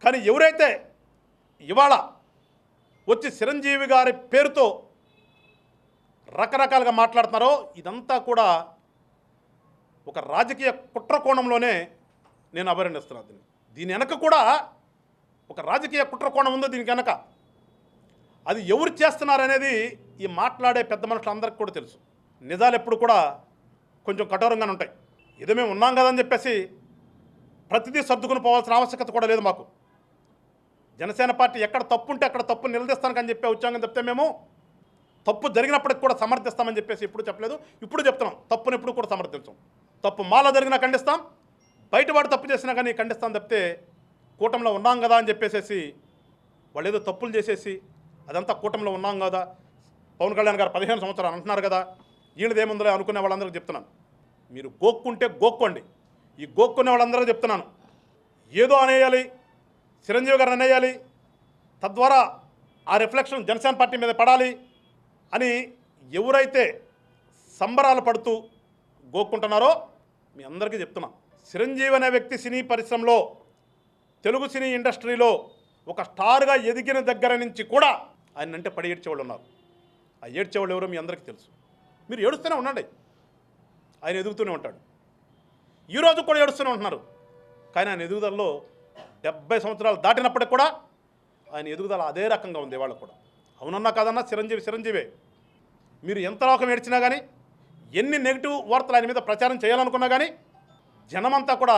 కానీ ఎవరైతే ఇవాళ వచ్చి చిరంజీవి గారి పేరుతో రకరకాలుగా మాట్లాడుతున్నారో ఇదంతా కూడా ఒక రాజకీయ కుట్ర కోణంలోనే నేను అభివర్ణిస్తున్నాను. దీని వెనక కూడా ఒక రాజకీయ కుట్ర కోణం ఉందో దీనికి వెనక. అది ఎవరు చేస్తున్నారనేది ఈ మాట్లాడే పెద్ద మనుషులందరికీ కూడా తెలుసు. నిజాలు ఎప్పుడు కూడా కొంచెం కఠోరంగానే ఉంటాయి. ఏదో మేము ఉన్నాం కదని చెప్పేసి ప్రతిదీ సర్దుకుని పోవాల్సిన ఆవశ్యకత కూడా లేదు మాకు. జనసేన పార్టీ ఎక్కడ తప్పు ఉంటే అక్కడ తప్పు నిలదీస్తానని చెప్పి వచ్చామని చెప్తే మేము తప్పు జరిగినప్పటికి కూడా సమర్థిస్తామని చెప్పేసి ఇప్పుడు చెప్పలేదు, ఇప్పుడు చెప్తున్నాం. తప్పుని ఎప్పుడు కూడా సమర్థించాం. తప్పు మాలో జరిగినా ఖండిస్తాం, బయటవాడు తప్పు చేసినా కానీ ఖండిస్తాం తప్పితే కూటమిలో ఉన్నాం కదా అని చెప్పేసి వాళ్ళు ఏదో తప్పులు చేసేసి అదంతా కూటమిలో ఉన్నాం కదా, పవన్ కళ్యాణ్ గారు 15 సంవత్సరాలు అంటున్నారు కదా, వీళ్ళదేముందో అనుకునే వాళ్ళందరికీ చెప్తున్నాను, మీరు గోక్కుంటే గోక్కోండి. ఈ గోక్కునే వాళ్ళందరూ చెప్తున్నాను, ఏదో అనేయాలి, చిరంజీవి గారిని అనేయాలి, తద్వారా ఆ రిఫ్లెక్షన్ జనసేన పార్టీ మీద పడాలి అని ఎవరైతే సంబరాలు పడుతూ గోక్కుంటున్నారో మీ అందరికీ చెప్తున్నా, చిరంజీవి అనే వ్యక్తి సినీ పరిశ్రమలో తెలుగు సినీ ఇండస్ట్రీలో ఒక స్టార్గా ఎదిగిన దగ్గర నుంచి కూడా ఆయన అంటే పడి ఏడ్చేవాళ్ళు ఉన్నారు. ఆ ఏడ్చేవాళ్ళు ఎవరో మీ అందరికీ తెలుసు. మీరు ఏడుస్తూనే ఉండండి, ఆయన ఎదుగుతూనే ఉంటాడు. ఈరోజు కూడా ఏడుస్తూనే ఉంటున్నారు, కానీ ఆయన ఎదుగుదలలో 70 సంవత్సరాలు దాటినప్పటికి కూడా ఆయన ఎదుగుదల అదే రకంగా ఉంది వాళ్ళకు కూడా. అవునన్నా కాదన్నా చిరంజీవే. మీరు ఎంత లోకం ఏడ్చినా కానీ, ఎన్ని నెగిటివ్ వార్తలు ఆయన మీద ప్రచారం చేయాలనుకున్నా కానీ జనమంతా కూడా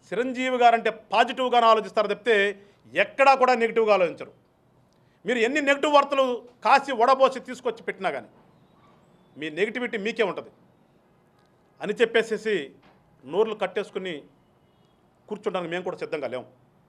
చిరంజీవి గారంటే పాజిటివ్గానే ఆలోచిస్తారు తప్పితే ఎక్కడా కూడా నెగిటివ్గా ఆలోచించరు. మీరు ఎన్ని నెగిటివ్ వార్తలు కాసి వడబోసి తీసుకొచ్చి పెట్టినా కానీ మీ నెగిటివిటీ మీకే ఉంటుంది అని చెప్పేసి నోర్లు కట్టేసుకుని కూర్చుంటానికి మేము కూడా సిద్ధంగా లేము.